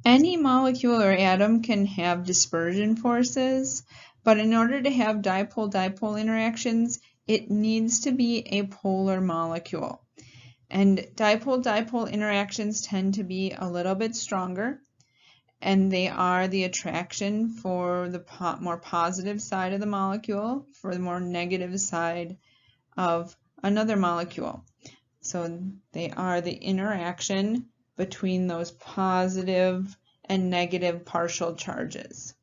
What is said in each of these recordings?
Any molecule or atom can have dispersion forces, but in order to have dipole-dipole interactions, it needs to be a polar molecule. And dipole-dipole interactions tend to be a little bit stronger, and they are the attraction for the more positive side of the molecule for the more negative side of another molecule. So they are the interaction between those positive and negative partial charges.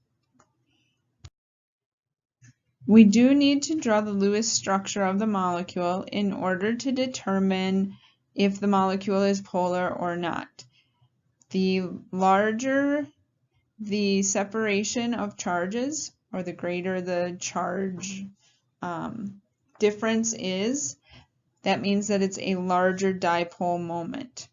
We do need to draw the Lewis structure of the molecule in order to determine if the molecule is polar or not. The larger the separation of charges, or the greater the charge difference is, that means that it's a larger dipole moment.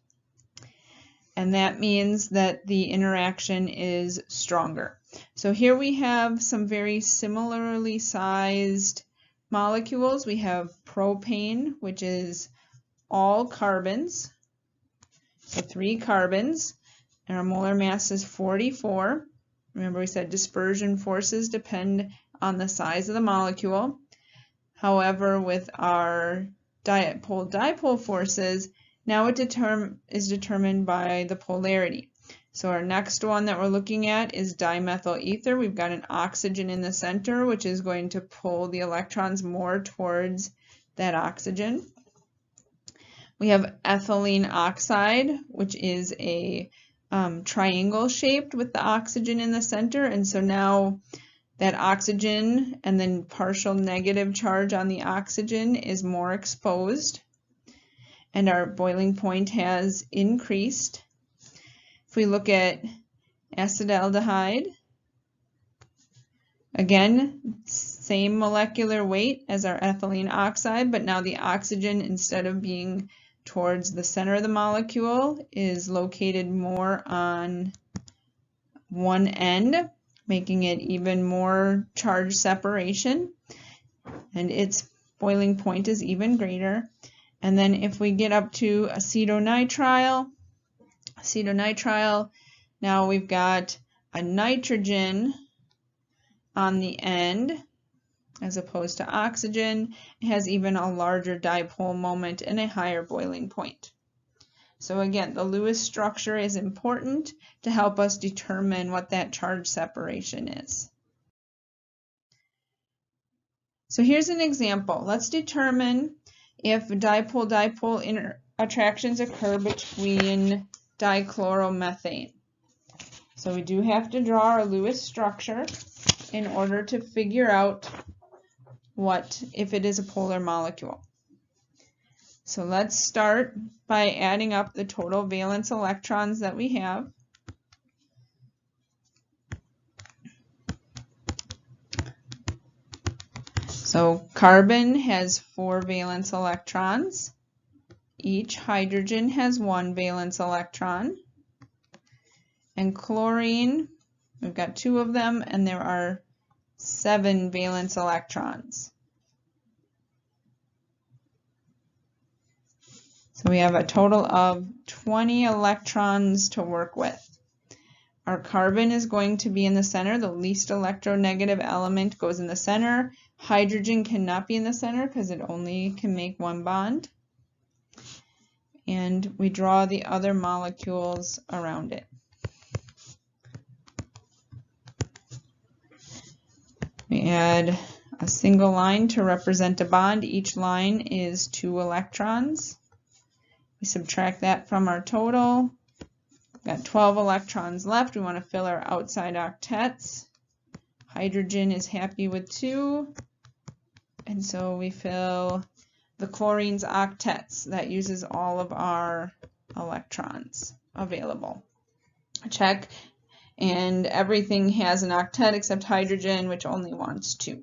And that means that the interaction is stronger. So here we have some very similarly sized molecules. We have propane, which is all carbons, so 3 carbons, and our molar mass is 44. Remember, we said dispersion forces depend on the size of the molecule. However, with our dipole-dipole forces, now it is determined by the polarity. So our next one that we're looking at is dimethyl ether. We've got an oxygen in the center, which is going to pull the electrons more towards that oxygen. We have ethylene oxide, which is a triangle shaped with the oxygen in the center, and so now that oxygen and then partial negative charge on the oxygen is more exposed, and our boiling point has increased. If we look at acetaldehyde, again, same molecular weight as our ethylene oxide, but now the oxygen, instead of being towards the center of the molecule, is located more on one end, making it even more charge separation, and its boiling point is even greater. And then if we get up to acetonitrile, now we've got a nitrogen on the end as opposed to oxygen. It has even a larger dipole moment and a higher boiling point. So again, the Lewis structure is important to help us determine what that charge separation is. So here's an example. Let's determine if dipole-dipole attractions occur between dichloromethane. So we do have to draw our Lewis structure in order to figure out if it is a polar molecule. So let's start by adding up the total valence electrons that we have. So carbon has 4 valence electrons. Each hydrogen has 1 valence electron. And chlorine, we've got 2 of them, and there are 7 valence electrons. So we have a total of 20 electrons to work with. Our carbon is going to be in the center. The least electronegative element goes in the center. Hydrogen cannot be in the center because it only can make 1 bond. And we draw the other molecules around it. We add a single line to represent a bond. Each line is 2 electrons. We subtract that from our total. We've got 12 electrons left. We want to fill our outside octets. Hydrogen is happy with 2. And so we fill the chlorine's octets. That uses all of our electrons available. Check. And everything has an octet except hydrogen, which only wants 2.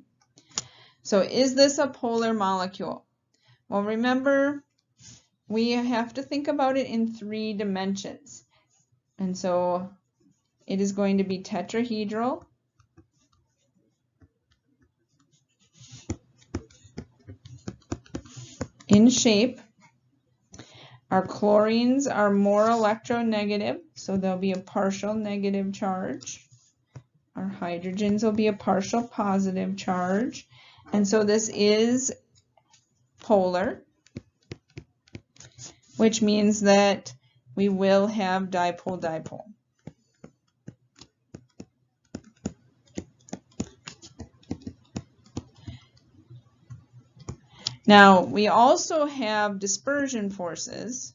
So is this a polar molecule? Well, remember, we have to think about it in 3 dimensions. And so it is going to be tetrahedral, in shape, Our chlorines are more electronegative, so there'll be a partial negative charge. Our hydrogens will be a partial positive charge. And so this is polar, which means that we will have dipole-dipole. Now, we also have dispersion forces.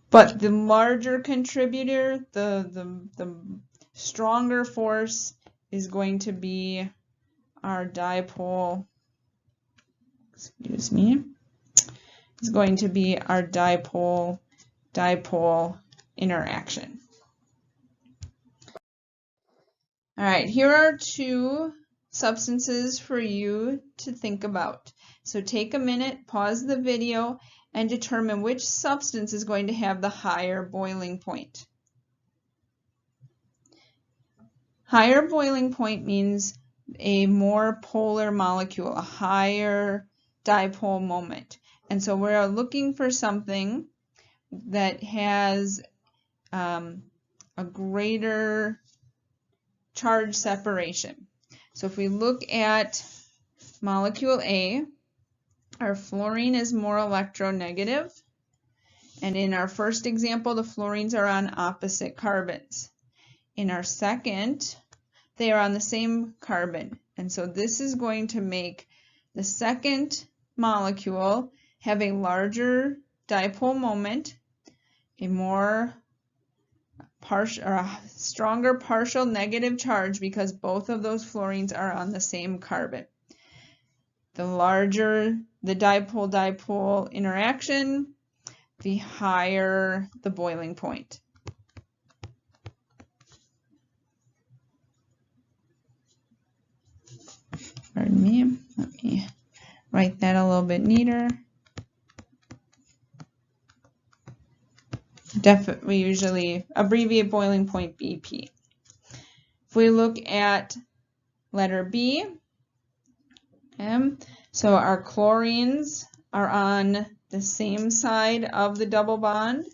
But the larger contributor, the stronger force is going to be our dipole, is going to be our dipole-dipole interaction. All right, here are two substances for you to think about. So take a minute, pause the video, and determine which substance is going to have the higher boiling point. Higher boiling point means a more polar molecule, a higher dipole moment. And so we're looking for something that has a greater charge separation. So if we look at molecule A, our fluorine is more electronegative. And in our first example, the fluorines are on opposite carbons. In our second, they are on the same carbon. And so this is going to make the second molecule have a larger dipole moment, a more a stronger partial negative charge because both of those fluorines are on the same carbon. The larger the dipole-dipole interaction, the higher the boiling point. Pardon me, let me write that a little bit neater. We usually abbreviate boiling point BP. If we look at letter B, so our chlorines are on the same side of the double bond.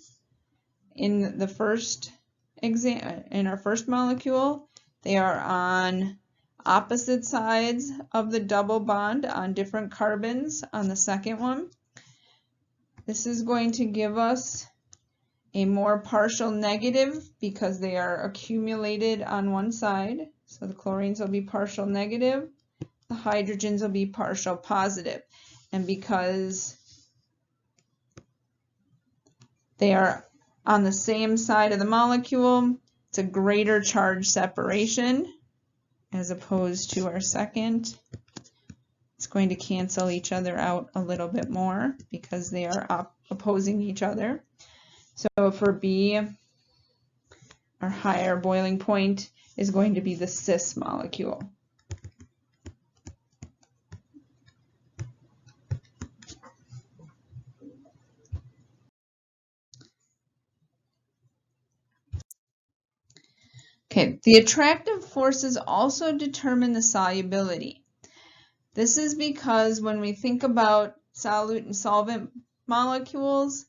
In the first in our first molecule, they are on opposite sides of the double bond on different carbons on the second one. This is going to give us a more partial negative because they are accumulated on one side. So the chlorines will be partial negative, the hydrogens will be partial positive. And because they are on the same side of the molecule, it's a greater charge separation as opposed to our second. It's going to cancel each other out a little bit more because they are opposing each other. So for B, our higher boiling point is going to be the cis molecule. Okay, the attractive forces also determine the solubility. This is because when we think about solute and solvent molecules,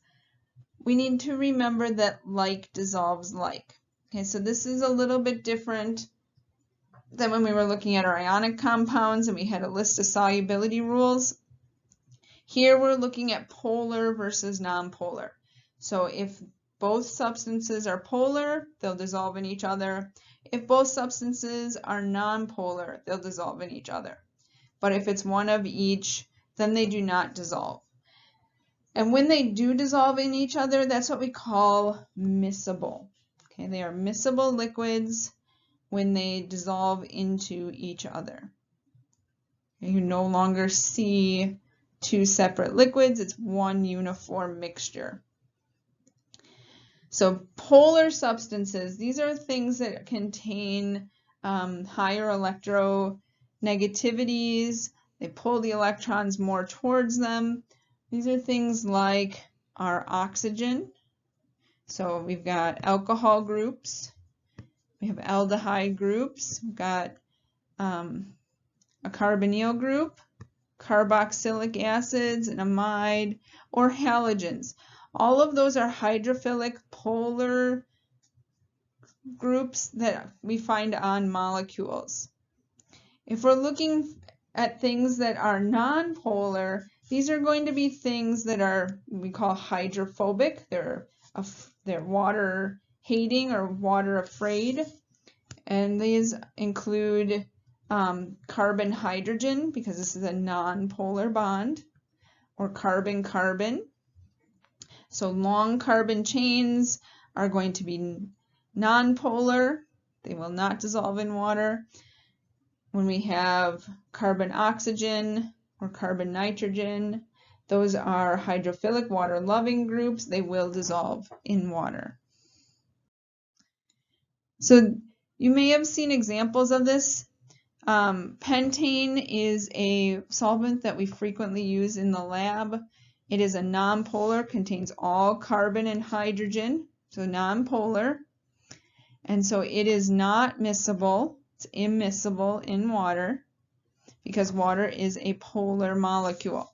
we need to remember that like dissolves like. Okay, so this is a little bit different than when we were looking at our ionic compounds and we had a list of solubility rules. Here we're looking at polar versus nonpolar. So if both substances are polar, they'll dissolve in each other. If both substances are nonpolar, they'll dissolve in each other. But if it's one of each, then they do not dissolve. And when they do dissolve in each other, that's what we call miscible. Okay, they are miscible liquids when they dissolve into each other. You no longer see two separate liquids, it's one uniform mixture. So polar substances, these are things that contain higher electronegativities. They pull the electrons more towards them. These are things like our oxygen. So we've got alcohol groups. We have aldehyde groups. We've got a carbonyl group. carboxylic acids, an amide, or halogens. All of those are hydrophilic polar groups that we find on molecules. If we're looking at things that are nonpolar, these are going to be things that are we call hydrophobic. They're water hating or water afraid, and these include carbon hydrogen, because this is a nonpolar bond, or carbon carbon. So long carbon chains are going to be nonpolar. They will not dissolve in water. When we have carbon oxygen or carbon nitrogen, those are hydrophilic water-loving groups. They will dissolve in water. So you may have seen examples of this. Pentane is a solvent that we frequently use in the lab. It is a nonpolar, contains all carbon and hydrogen, so nonpolar. And so it is not miscible. It's immiscible in water because water is a polar molecule.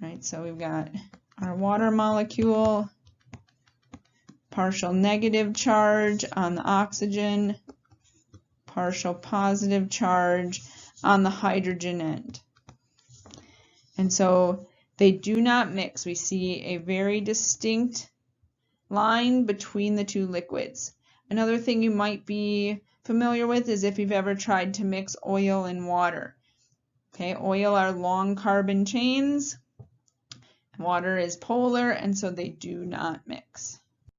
Right, so we've got our water molecule, partial negative charge on the oxygen, partial positive charge on the hydrogen end. And so they do not mix. We see a very distinct line between the two liquids. Another thing you might be familiar with is if you've ever tried to mix oil and water. Okay, oil are long carbon chains. Water is polar, and so they do not mix.